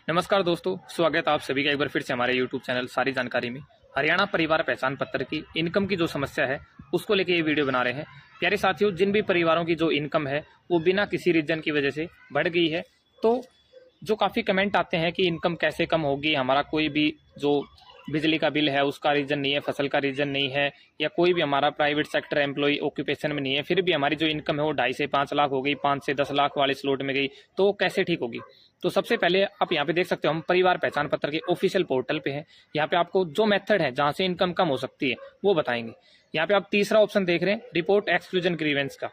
नमस्कार दोस्तों, स्वागत है आप सभी का एक बार फिर से हमारे YouTube चैनल सारी जानकारी में। हरियाणा परिवार पहचान पत्र की इनकम की जो समस्या है उसको लेके ये वीडियो बना रहे हैं। प्यारे साथियों, जिन भी परिवारों की जो इनकम है वो बिना किसी रीजन की वजह से बढ़ गई है, तो जो काफ़ी कमेंट आते हैं कि इनकम कैसे कम होगी, हमारा कोई भी जो बिजली का बिल है उसका रीजन नहीं है, फसल का रीजन नहीं है, या कोई भी हमारा प्राइवेट सेक्टर एम्प्लॉय ऑक्यूपेशन में नहीं है, फिर भी हमारी जो इनकम है वो 2.5 से 5 लाख हो गई, 5 से 10 लाख वाले स्लॉट में गई, तो वो कैसे ठीक होगी। तो सबसे पहले आप यहाँ पे देख सकते हो, हम परिवार पहचान पत्र के ऑफिशियल पोर्टल पे हैं। यहाँ पे आपको जो मेथड है जहाँ से इनकम कम हो सकती है वो बताएंगे। यहाँ पे आप तीसरा ऑप्शन देख रहे हैं, रिपोर्ट एक्सक्लूजन ग्रीवेंस का।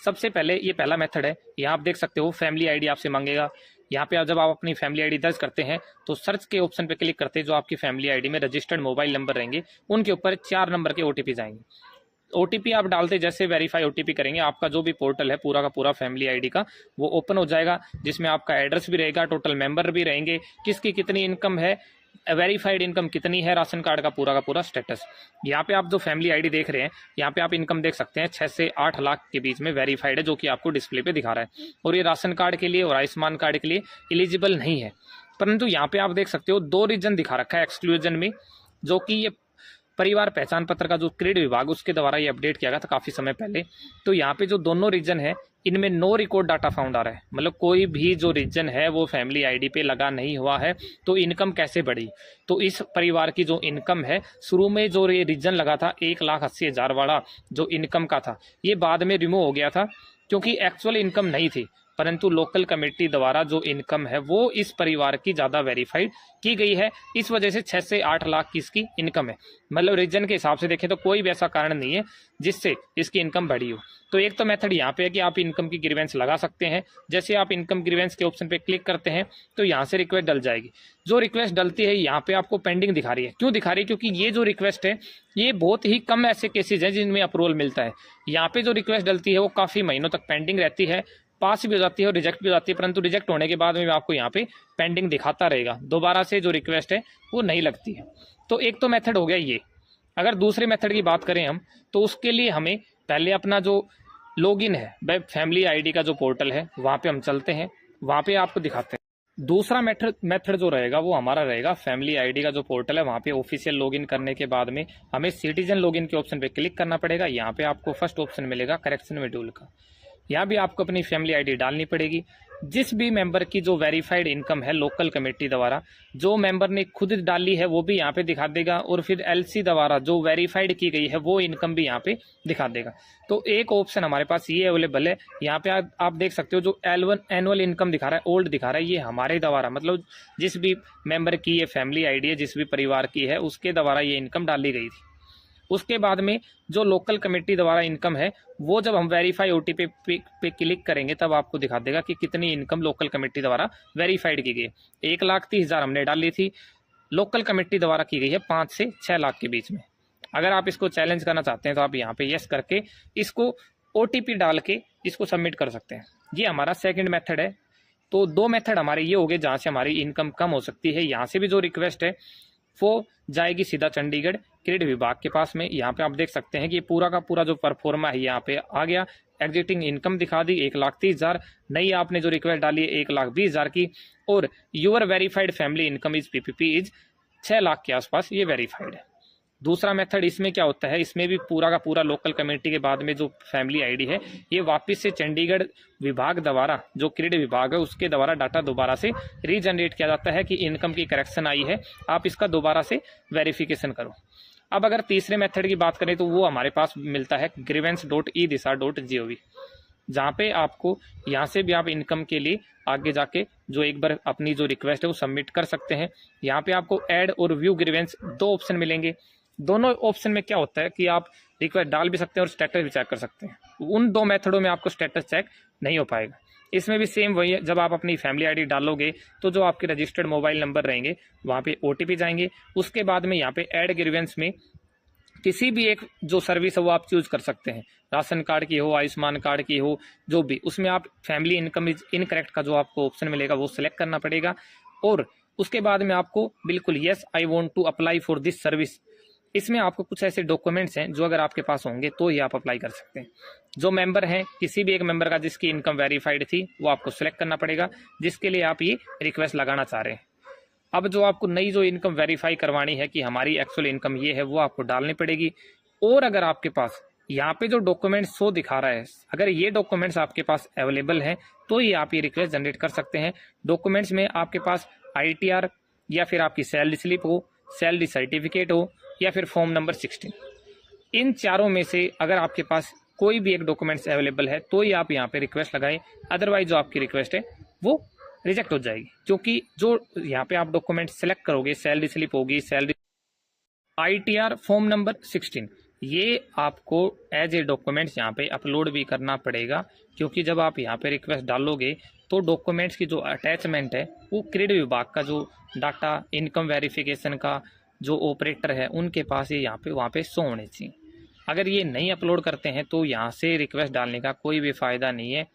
सबसे पहले ये पहला मेथड है। यहाँ आप देख सकते हो फैमिली आईडी आपसे मांगेगा। यहाँ पे जब आप अपनी फैमिली आईडी दर्ज करते हैं तो सर्च के ऑप्शन पे क्लिक करते हैं, जो आपकी फैमिली आईडी में रजिस्टर्ड मोबाइल नंबर रहेंगे उनके ऊपर 4 नंबर के ओटीपी जाएंगे। ओटीपी आप डालते जैसे वेरीफाई ओटीपी करेंगे, आपका जो भी पोर्टल है पूरा का पूरा फैमिली आईडी का वो ओपन हो जाएगा, जिसमें आपका एड्रेस भी रहेगा, टोटल मेंबर भी रहेंगे, किसकी कितनी इनकम है, वेरीफाइड इनकम कितनी है, राशन कार्ड का पूरा स्टेटस। यहाँ पे आप जो फैमिली आईडी देख रहे हैं, यहाँ पे आप इनकम देख सकते हैं 6 से 8 लाख के बीच में वेरीफाइड है, जो कि आपको डिस्प्ले पे दिखा रहा है। और ये राशन कार्ड के लिए और आयुष्मान कार्ड के लिए एलिजिबल नहीं है। परंतु यहाँ पे आप देख सकते हो 2 रीजन दिखा रखा है एक्सक्लूजन में, जो कि ये परिवार पहचान पत्र का जो क्रेड विभाग उसके द्वारा ये अपडेट किया गया था काफी समय पहले। तो यहाँ पे जो दोनों रीजन है इनमें नो रिकॉर्ड डाटा फाउंड आ रहा है, मतलब कोई भी जो रीजन है वो फैमिली आईडी पे लगा नहीं हुआ है। तो इनकम कैसे बढ़ी? तो इस परिवार की जो इनकम है, शुरू में जो ये रीजन लगा था 1,80,000 वाला जो इनकम का था, ये बाद में रिमूव हो गया था क्योंकि एक्चुअल इनकम नहीं थी, परंतु लोकल कमेटी द्वारा जो इनकम है वो इस परिवार की ज़्यादा वेरीफाइड की गई है। इस वजह से 6 से 8 लाख की इसकी इनकम है। मतलब रीजन के हिसाब से देखें तो कोई भी ऐसा कारण नहीं है जिससे इसकी इनकम बढ़ी हो। तो एक तो मेथड यहाँ पे है कि आप इनकम की ग्रीवेंस लगा सकते हैं। जैसे आप इनकम ग्रीवेंस के ऑप्शन पे क्लिक करते हैं तो यहाँ से रिक्वेस्ट डल जाएगी। जो रिक्वेस्ट डलती है यहाँ पे आपको पेंडिंग दिखा रही है। क्यों दिखा रही है? क्योंकि ये जो रिक्वेस्ट है ये बहुत ही कम ऐसे केसेज हैं जिनमें अप्रूवल मिलता है। यहाँ पे जो रिक्वेस्ट डलती है वो काफ़ी महीनों तक पेंडिंग रहती है, पास भी हो जाती है और रिजेक्ट भी हो जाती है, परंतु रिजेक्ट होने के बाद में आपको यहाँ पे पेंडिंग दिखाता रहेगा, दोबारा से जो रिक्वेस्ट है वो नहीं लगती है। तो एक तो मेथड हो गया ये। अगर दूसरे मेथड की बात करें हम, तो उसके लिए हमें पहले अपना जो लॉगिन है फैमिली आईडी का जो पोर्टल है वहाँ पे हम चलते हैं, वहाँ पे आपको दिखाते हैं। दूसरा मेथड जो रहेगा वो हमारा रहेगा फैमिली आईडी का जो पोर्टल है वहाँ पे ऑफिशियल लॉगिन करने के बाद में हमें सिटीजन लॉगिन के ऑप्शन पे क्लिक करना पड़ेगा। यहाँ पे आपको फर्स्ट ऑप्शन मिलेगा करेक्शन मॉड्यूल का। यहाँ भी आपको अपनी फैमिली आईडी डालनी पड़ेगी। जिस भी मेंबर की जो वेरीफाइड इनकम है लोकल कमेटी द्वारा, जो मेंबर ने खुद डाली है वो भी यहाँ पे दिखा देगा, और फिर एलसी द्वारा जो वेरीफाइड की गई है वो इनकम भी यहाँ पे दिखा देगा। तो एक ऑप्शन हमारे पास ये अवेलेबल है। यहाँ पे आप देख सकते हो जो एनुअल इनकम दिखा रहा है, ओल्ड दिखा रहा है, ये हमारे द्वारा, मतलब जिस भी मेंबर की ये फैमिली आईडी है, जिस भी परिवार की है उसके द्वारा ये इनकम डाली गई थी। उसके बाद में जो लोकल कमेटी द्वारा इनकम है वो जब हम वेरीफाई ओटीपी पे क्लिक करेंगे तब आपको दिखा देगा कि कितनी इनकम लोकल कमेटी द्वारा वेरीफाइड की गई है। 1,30,000 हमने डाली थी, लोकल कमेटी द्वारा की गई है 5 से 6 लाख के बीच में। अगर आप इसको चैलेंज करना चाहते हैं तो आप यहाँ पे यस करके इसको ओटीपी डाल के इसको सबमिट कर सकते हैं। ये हमारा सेकेंड मेथड है। तो 2 मेथड हमारे ये हो गए जहाँ से हमारी इनकम कम हो सकती है। यहाँ से भी जो रिक्वेस्ट है वो जाएगी सीधा चंडीगढ़ क्रेड विभाग के पास में। यहाँ पे आप देख सकते हैं कि पूरा का पूरा जो परफॉर्मा है यहाँ पे आ गया। एग्जिटिंग इनकम दिखा दी 1,30,000, नई आपने जो रिक्वेस्ट डाली है 1,20,000 की, और your verified family income is PPP is 6 lakh के आसपास ये वेरीफाइड है। दूसरा मेथड इसमें क्या होता है, इसमें भी पूरा का पूरा लोकल कमेटी के बाद में जो फैमिली आईडी है ये वापस से चंडीगढ़ विभाग द्वारा, जो क्रेड विभाग है उसके द्वारा डाटा दोबारा से रीजनरेट किया जाता है कि इनकम की करेक्शन आई है, आप इसका दोबारा से वेरिफिकेशन करो। अब अगर तीसरे मेथड की बात करें तो वो हमारे पास मिलता है grievance.edisa.gov, जहाँ पे आपको यहाँ से भी आप इनकम के लिए आगे जाके जो एक बार अपनी जो रिक्वेस्ट है वो सबमिट कर सकते हैं। यहाँ पे आपको ऐड और व्यू ग्रीवेंस 2 ऑप्शन मिलेंगे। दोनों ऑप्शन में क्या होता है कि आप रिक्वेस्ट डाल भी सकते हैं और स्टेटस भी चेक कर सकते हैं। उन 2 मेथडों में आपको स्टेटस चेक नहीं हो पाएगा। इसमें भी सेम वही है, जब आप अपनी फैमिली आईडी डालोगे तो जो आपके रजिस्टर्ड मोबाइल नंबर रहेंगे वहाँ पे ओटीपी जाएंगे। उसके बाद में यहाँ पे ऐड ग्रीवेंस में किसी भी एक जो सर्विस है वो आप चूज कर सकते हैं, राशन कार्ड की हो, आयुष्मान कार्ड की हो, जो भी, उसमें आप फैमिली इनकम इज इनकरेक्ट का जो आपको ऑप्शन मिलेगा वो सिलेक्ट करना पड़ेगा। और उसके बाद में आपको बिल्कुल yes I want to apply for this service, इसमें आपको कुछ ऐसे डॉक्यूमेंट्स हैं जो अगर आपके पास होंगे तो ही आप अप्लाई कर सकते हैं। जो मेंबर हैं, किसी भी एक मेंबर का जिसकी इनकम वेरीफाइड थी वो आपको सिलेक्ट करना पड़ेगा, जिसके लिए आप ये रिक्वेस्ट लगाना चाह रहे हैं। अब जो आपको नई जो इनकम वेरीफाई करवानी है कि हमारी एक्चुअल इनकम ये है, वो आपको डालनी पड़ेगी। और अगर आपके पास यहाँ पे जो डॉक्यूमेंट शो दिखा रहा है, अगर ये डॉक्यूमेंट्स आपके पास अवेलेबल हैं तो ही आप ये रिक्वेस्ट जनरेट कर सकते हैं। डॉक्यूमेंट्स में आपके पास ITR या फिर आपकी सैलरी स्लिप हो, सैलरी सर्टिफिकेट हो, या फिर फॉर्म नंबर 16, इन चारों में से अगर आपके पास कोई भी एक डॉक्यूमेंट्स अवेलेबल है तो ही आप यहाँ पे रिक्वेस्ट लगाएं। अदरवाइज जो आपकी रिक्वेस्ट है वो रिजेक्ट हो जाएगी, क्योंकि जो यहाँ पे आप डॉक्यूमेंट सेलेक्ट करोगे, सैलरी स्लिप होगी, सैलरी ITR फॉर्म नंबर 16, ये आपको एज ए डॉक्यूमेंट्स यहाँ पे अपलोड भी करना पड़ेगा। क्योंकि जब आप यहाँ पे रिक्वेस्ट डालोगे तो डॉक्यूमेंट्स की जो अटैचमेंट है वो क्रेडिट विभाग का जो डाटा इनकम वेरिफिकेशन का जो ऑपरेटर है उनके पास ये यहाँ पे वहाँ पे शो होने चाहिए। अगर ये नहीं अपलोड करते हैं तो यहाँ से रिक्वेस्ट डालने का कोई भी फ़ायदा नहीं है।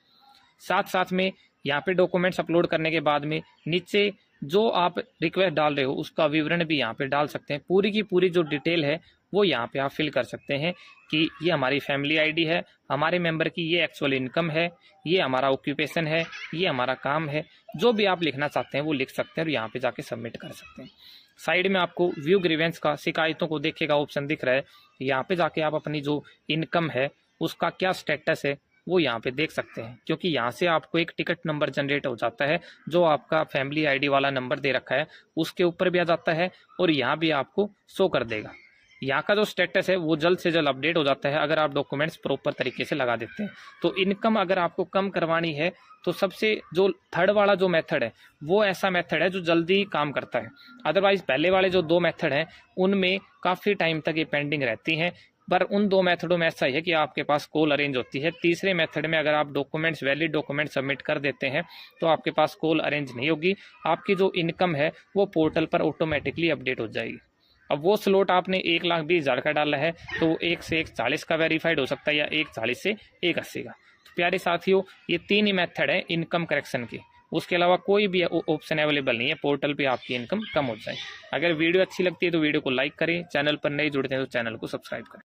साथ साथ में यहाँ पे डॉक्यूमेंट्स अपलोड करने के बाद में नीचे जो आप रिक्वेस्ट डाल रहे हो उसका विवरण भी यहाँ पे डाल सकते हैं। पूरी की पूरी जो डिटेल है वो यहाँ पे आप फिल कर सकते हैं कि ये हमारी फैमिली ID है, हमारे मेंबर की ये एक्चुअल इनकम है, ये हमारा ऑक्यूपेशन है, ये हमारा काम है। जो भी आप लिखना चाहते हैं वो लिख सकते हैं और यहाँ पे जाके सबमिट कर सकते हैं। साइड में आपको व्यू ग्रीवेंस का शिकायतों को देखेगा ऑप्शन दिख रहा है। यहाँ पे जाके आप अपनी जो इनकम है उसका क्या स्टेटस है वो यहाँ पे देख सकते हैं। क्योंकि यहाँ से आपको एक टिकट नंबर जनरेट हो जाता है जो आपका फैमिली ID वाला नंबर दे रखा है उसके ऊपर भी आ जाता है और यहाँ भी आपको शो कर देगा। यहाँ का जो स्टेटस है वो जल्द से जल्द अपडेट हो जाता है अगर आप डॉक्यूमेंट्स प्रॉपर तरीके से लगा देते हैं। तो इनकम अगर आपको कम करवानी है तो सबसे जो थर्ड वाला जो मेथड है वो ऐसा मेथड है जो जल्दी काम करता है। अदरवाइज पहले वाले जो 2 मेथड हैं उनमें काफ़ी टाइम तक ये पेंडिंग रहती हैं। पर उन 2 मेथडों में ऐसा ही है कि आपके पास कॉल अरेंज होती है। तीसरे मेथड में अगर आप डॉक्यूमेंट्स वैलिड डॉक्यूमेंट सबमिट कर देते हैं तो आपके पास कॉल अरेंज नहीं होगी, आपकी जो इनकम है वो पोर्टल पर ऑटोमेटिकली अपडेट हो जाएगी। अब वो स्लॉट आपने 1,20,000 का डाला है तो वो 1 से 1,40 का वेरीफाइड हो सकता है या 1,40 से 1,80 का। तो प्यारे साथियों, ये 3 ही मेथड है इनकम करेक्शन के, उसके अलावा कोई भी ऑप्शन अवेलेबल नहीं है पोर्टल पे आपकी इनकम कम हो जाए। अगर वीडियो अच्छी लगती है तो वीडियो को लाइक करें, चैनल पर नए जुड़ते हैं तो चैनल को सब्सक्राइब करें।